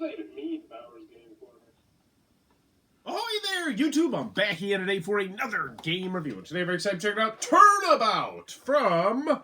Ahoy there, YouTube! I'm back here today for another game review. And today I'm very excited to check out Turnabout from...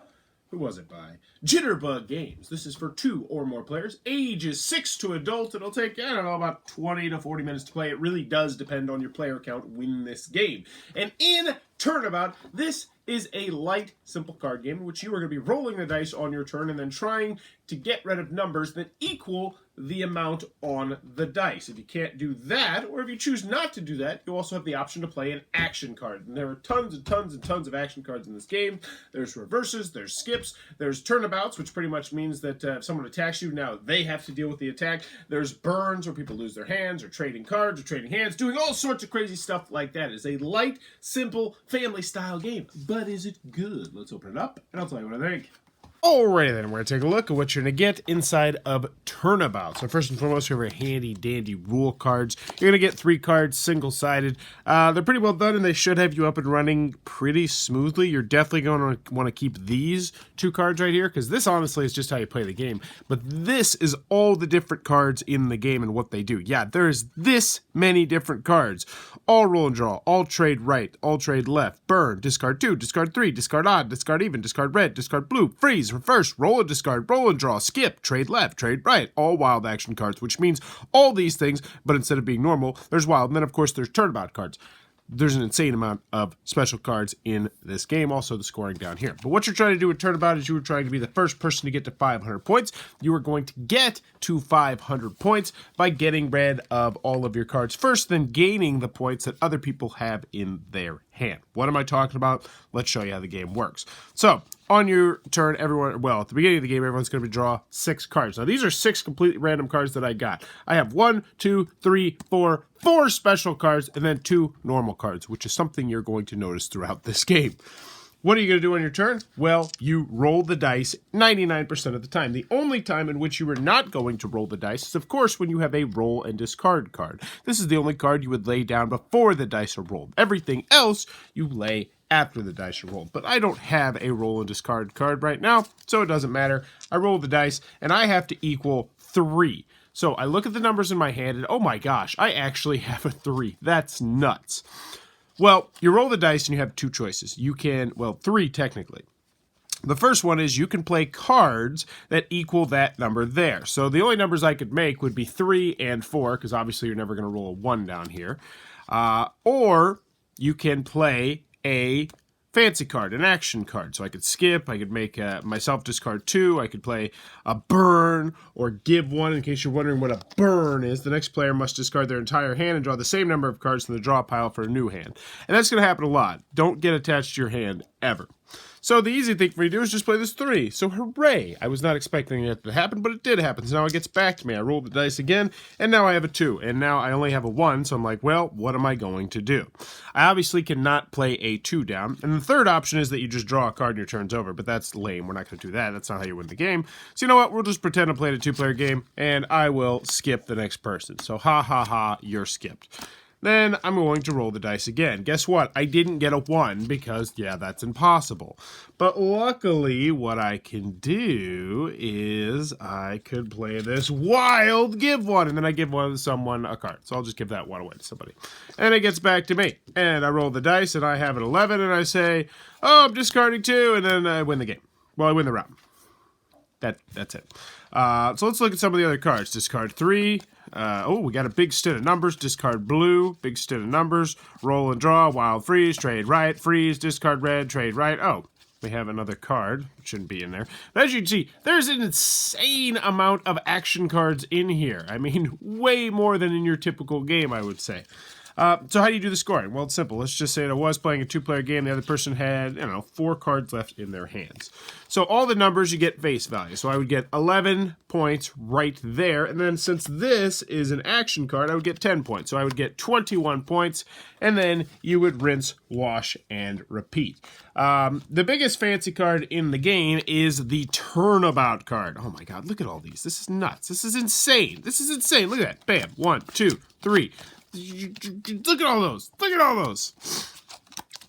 who was it by? Jitterbug Games. This is for 2 or more players, ages 6 to adult. It'll take, I don't know, about 20 to 40 minutes to play. It really does depend on your player count win this game. And in Turnabout, this is a light, simple card game in which you are going to be rolling the dice on your turn and then trying to get rid of numbers that equal the amount on the dice. If you can't do that, or if you choose not to do that, you also have the option to play an action card. And there are tons and tons and tons of action cards in this game. There's reverses, there's skips, there's turnabouts, which pretty much means that if someone attacks you, now they have to deal with the attack. There's burns, where people lose their hands, or trading cards, or trading hands, doing all sorts of crazy stuff like that. It's a light, simple, family-style game. But is it good? Let's open it up, and I'll tell you what I think. Alrighty then, we're going to take a look at what you're going to get inside of Turnabout. So first and foremost, we have our handy dandy rule cards. You're going to get 3 cards, single-sided. They're pretty well done, and they should have you up and running pretty smoothly. You're definitely going to want to keep these 2 cards right here, because this honestly is just how you play the game. But this is all the different cards in the game and what they do. Yeah, there's this many different cards. All roll and draw, all trade right, all trade left, burn, discard 2, discard 3, discard odd, discard even, discard red, discard blue, freeze, reverse, roll and discard, roll and draw, skip, trade left, trade right, all wild action cards, which means all these things, but instead of being normal, there's wild. And then, of course, there's turnabout cards. There's an insane amount of special cards in this game, also the scoring down here. But what you're trying to do with Turnabout is you were trying to be the first person to get to 500 points. You are going to get to 500 points by getting rid of all of your cards first, then gaining the points that other people have in their hand. What am I talking about? Let's show you how the game works. So, on your turn, at the beginning of the game, everyone's going to draw 6 cards. Now, these are 6 completely random cards that I got. I have 1, 2, 3, 4 special cards, and then 2 normal cards, which is something you're going to notice throughout this game. What are you going to do on your turn? Well, you roll the dice 99% of the time. The only time in which you are not going to roll the dice is, of course, when you have a roll and discard card. This is the only card you would lay down before the dice are rolled. Everything else you lay after the dice are rolled. But I don't have a roll and discard card right now, so it doesn't matter. I roll the dice, and I have to equal 3. So I look at the numbers in my hand, and oh my gosh, I actually have a 3. That's nuts. Well, you roll the dice, and you have 2 choices. You can, 3 technically. The first one is you can play cards that equal that number there. So the only numbers I could make would be 3 and 4, because obviously you're never going to roll a 1 down here. Or you can play a fancy card, an action card. So I could skip, I could make myself discard 2, I could play a burn or give 1. In case you're wondering what a burn is, the next player must discard their entire hand and draw the same number of cards from the draw pile for a new hand. And that's going to happen a lot. Don't get attached to your hand ever. So the easy thing for me to do is just play this 3. So hooray! I was not expecting it to happen, but it did happen. So now it gets back to me. I rolled the dice again, and now I have a 2. And now I only have a 1, so I'm like, well, what am I going to do? I obviously cannot play a 2 down. And the third option is that you just draw a card and your turn's over, but that's lame. We're not going to do that. That's not how you win the game. So you know what? We'll just pretend I'm playing a 2-player game, and I will skip the next person. So ha ha ha, you're skipped. Then I'm going to roll the dice again. Guess what? I didn't get a 1 because, yeah, that's impossible. But luckily, what I can do is I could play this wild give 1, and then I give someone a card. So I'll just give that 1 away to somebody. And it gets back to me. And I roll the dice, and I have an 11, and I say, oh, I'm discarding 2, and then I win the game. Well, I win the round. That's it. So let's look at some of the other cards. Discard 3. We got a big stint of numbers. Discard blue. Big stint of numbers. Roll and draw. Wild freeze. Trade right. Freeze. Discard red. Trade right. Oh, we have another card. It shouldn't be in there. But as you can see, there's an insane amount of action cards in here. I mean, way more than in your typical game, I would say. So how do you do the scoring? Well, it's simple. Let's just say that I was playing a 2-player game. The other person had, 4 cards left in their hands. So all the numbers, you get face value. So I would get 11 points right there. And then since this is an action card, I would get 10 points. So I would get 21 points. And then you would rinse, wash, and repeat. The biggest fancy card in the game is the Turnabout card. Oh my God, look at all these. This is nuts. This is insane. This is insane. Look at that. Bam. 1, 2, 3. Look at all those. Look at all those.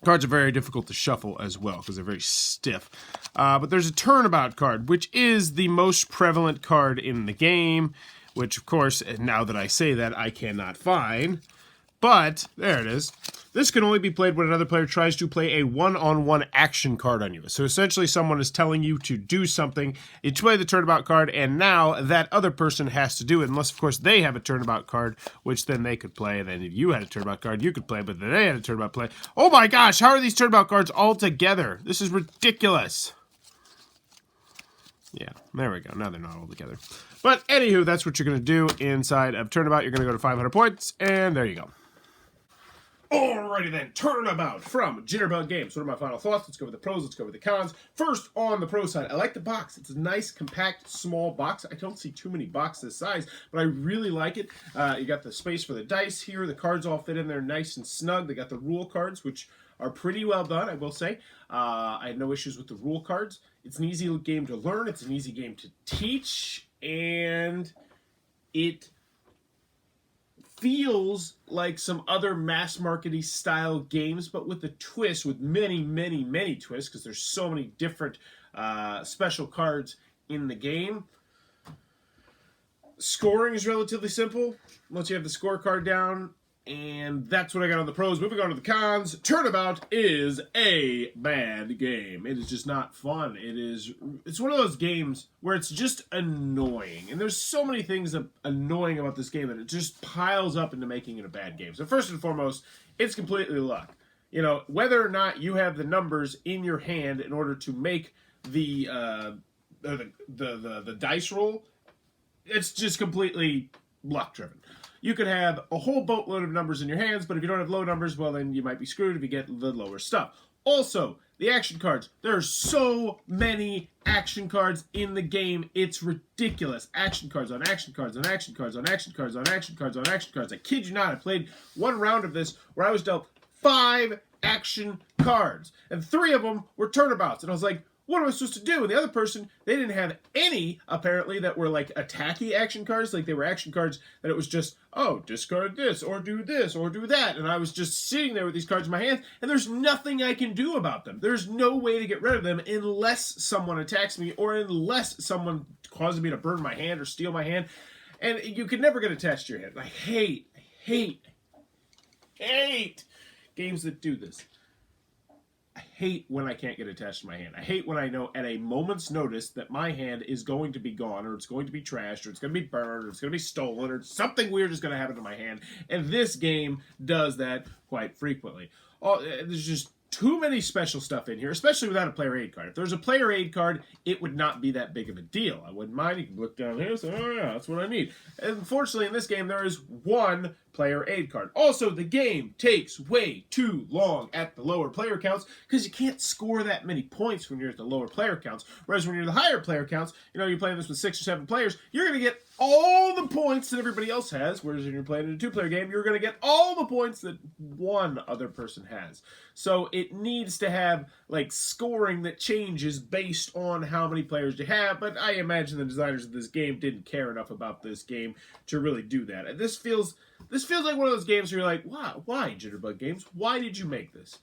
Cards are very difficult to shuffle as well because they're very stiff. But there's a Turnabout card, which is the most prevalent card in the game. which, of course, now that I say that, I cannot find. But, there it is. This can only be played when another player tries to play a one-on-one action card on you. So essentially someone is telling you to do something, you play the Turnabout card, and now that other person has to do it, unless of course they have a Turnabout card, which then they could play, and then if you had a Turnabout card, you could play, but then they had a Turnabout play. Oh my gosh, how are these Turnabout cards all together? This is ridiculous. Yeah, there we go. Now they're not all together. But anywho, that's what you're going to do inside of Turnabout. You're going to go to 500 points, and there you go. Alrighty then, Turnabout from Jitterbug Games. What are my final thoughts? Let's go with the pros, let's go with the cons. First, on the pro side, I like the box. It's a nice, compact, small box. I don't see too many boxes this size, but I really like it. You got the space for the dice here. The cards all fit in there nice and snug. They got the rule cards, which are pretty well done, I will say. I had no issues with the rule cards. It's an easy game to learn. It's an easy game to teach, and it feels like some other mass markety style games, but with a twist, with many, many, many twists, because there's so many different special cards in the game. Scoring is relatively simple once you have the scorecard down, and that's what I got on the pros. Moving on to the cons, Turnabout is a bad game. It is just not fun. It's one of those games where it's just annoying. And there's so many things annoying about this game that it just piles up into making it a bad game. So first and foremost, it's completely luck. You know, whether or not you have the numbers in your hand in order to make the dice roll, it's just completely luck driven. You could have a whole boatload of numbers in your hands, but if you don't have low numbers, well, then you might be screwed if you get the lower stuff. Also, the action cards. There are so many action cards in the game. It's ridiculous. Action cards on action cards on action cards on action cards on action cards on action cards. I kid you not, I played one round of this where I was dealt 5 action cards, and 3 of them were turnabouts, and I was like, what am I supposed to do? And the other person, they didn't have any, apparently, that were like attacky action cards. Like they were action cards that it was just, oh, discard this, or do that. And I was just sitting there with these cards in my hands, and there's nothing I can do about them. There's no way to get rid of them unless someone attacks me, or unless someone causes me to burn my hand or steal my hand. And you can never get attached to your hand. I hate games that do this. I hate when I can't get attached to my hand. I hate when I know at a moment's notice that my hand is going to be gone, or it's going to be trashed, or it's going to be burned, or it's going to be stolen, or something weird is going to happen to my hand. And this game does that quite frequently. There's just too many special stuff in here, especially without a player aid card. If there's a player aid card, it would not be that big of a deal. I wouldn't mind. You can look down here and say, oh yeah, that's what I need. And unfortunately, in this game, there is one player aid card. Also, the game takes way too long at the lower player counts because you can't score that many points when you're at the lower player counts. Whereas when you're the higher player counts, you know, you're playing this with 6 or 7 players, you're going to get all the points that everybody else has. Whereas when you're playing in a 2-player game, you're going to get all the points that one other person has. So it needs to have like scoring that changes based on how many players you have. But I imagine the designers of this game didn't care enough about this game to really do that. And this feels like one of those games where you're like, why Jitterbug Games? Why did you make this?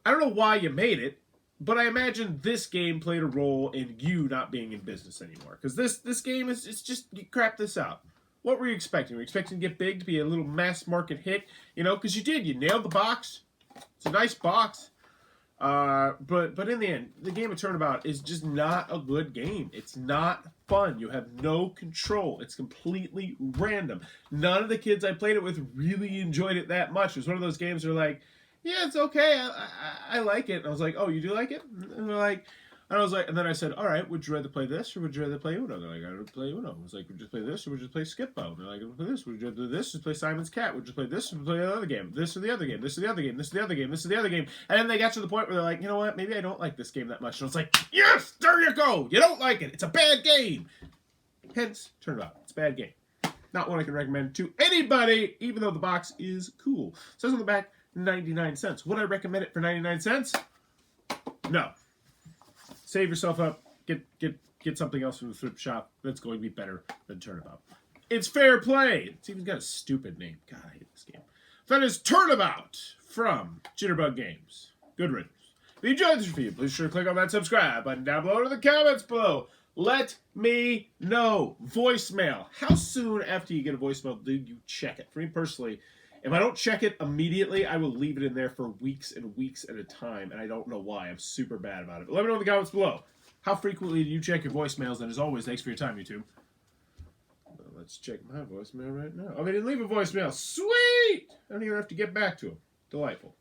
I don't know why you made it, but I imagine this game played a role in you not being in business anymore. Because this game it's just, you crap this out. What were you expecting? Were you expecting to get big, to be a little mass market hit? You know, because you did. You nailed the box. It's a nice box. But in the end, the game of Turnabout is just not a good game. It's not fun. You have no control. It's completely random. None of the kids I played it with really enjoyed it that much. It was one of those games where like, yeah, it's okay. I like it. And I was like, oh, you do like it? And they're like, and then I said, all right, would you rather play this or would you rather play Uno? They're like, I would play Uno. I was like, would you play this or would you play Skip-Bo? They're like, I would play this. Would you rather do this or play Simon's Cat? Would you play this or play the other game? This or the other game? This or the other game? This or the other game? This or the other game? And then they got to the point where they're like, you know what? Maybe I don't like this game that much. And I was like, yes, there you go. You don't like it. It's a bad game. Hence, Turnabout. It's a bad game. Not one I can recommend to anybody, even though the box is cool. It says on the back, 99 cents. Would I recommend it for 99 cents? No. Save yourself up. Get something else from the thrift shop that's going to be better than Turnabout. It's fair play. It's even got a stupid name. God, I hate this game. That is Turnabout from Jitterbug Games. Good riddance. If you enjoyed this review, please be sure to click on that subscribe button down below or the comments below. Let me know. Voicemail. How soon after you get a voicemail do you check it? For me personally, if I don't check it immediately, I will leave it in there for weeks and weeks at a time, and I don't know why. I'm super bad about it. But let me know in the comments below. How frequently do you check your voicemails? And as always, thanks for your time, YouTube. Well, let's check my voicemail right now. Oh, they didn't leave a voicemail. Sweet! I don't even have to get back to them. Delightful.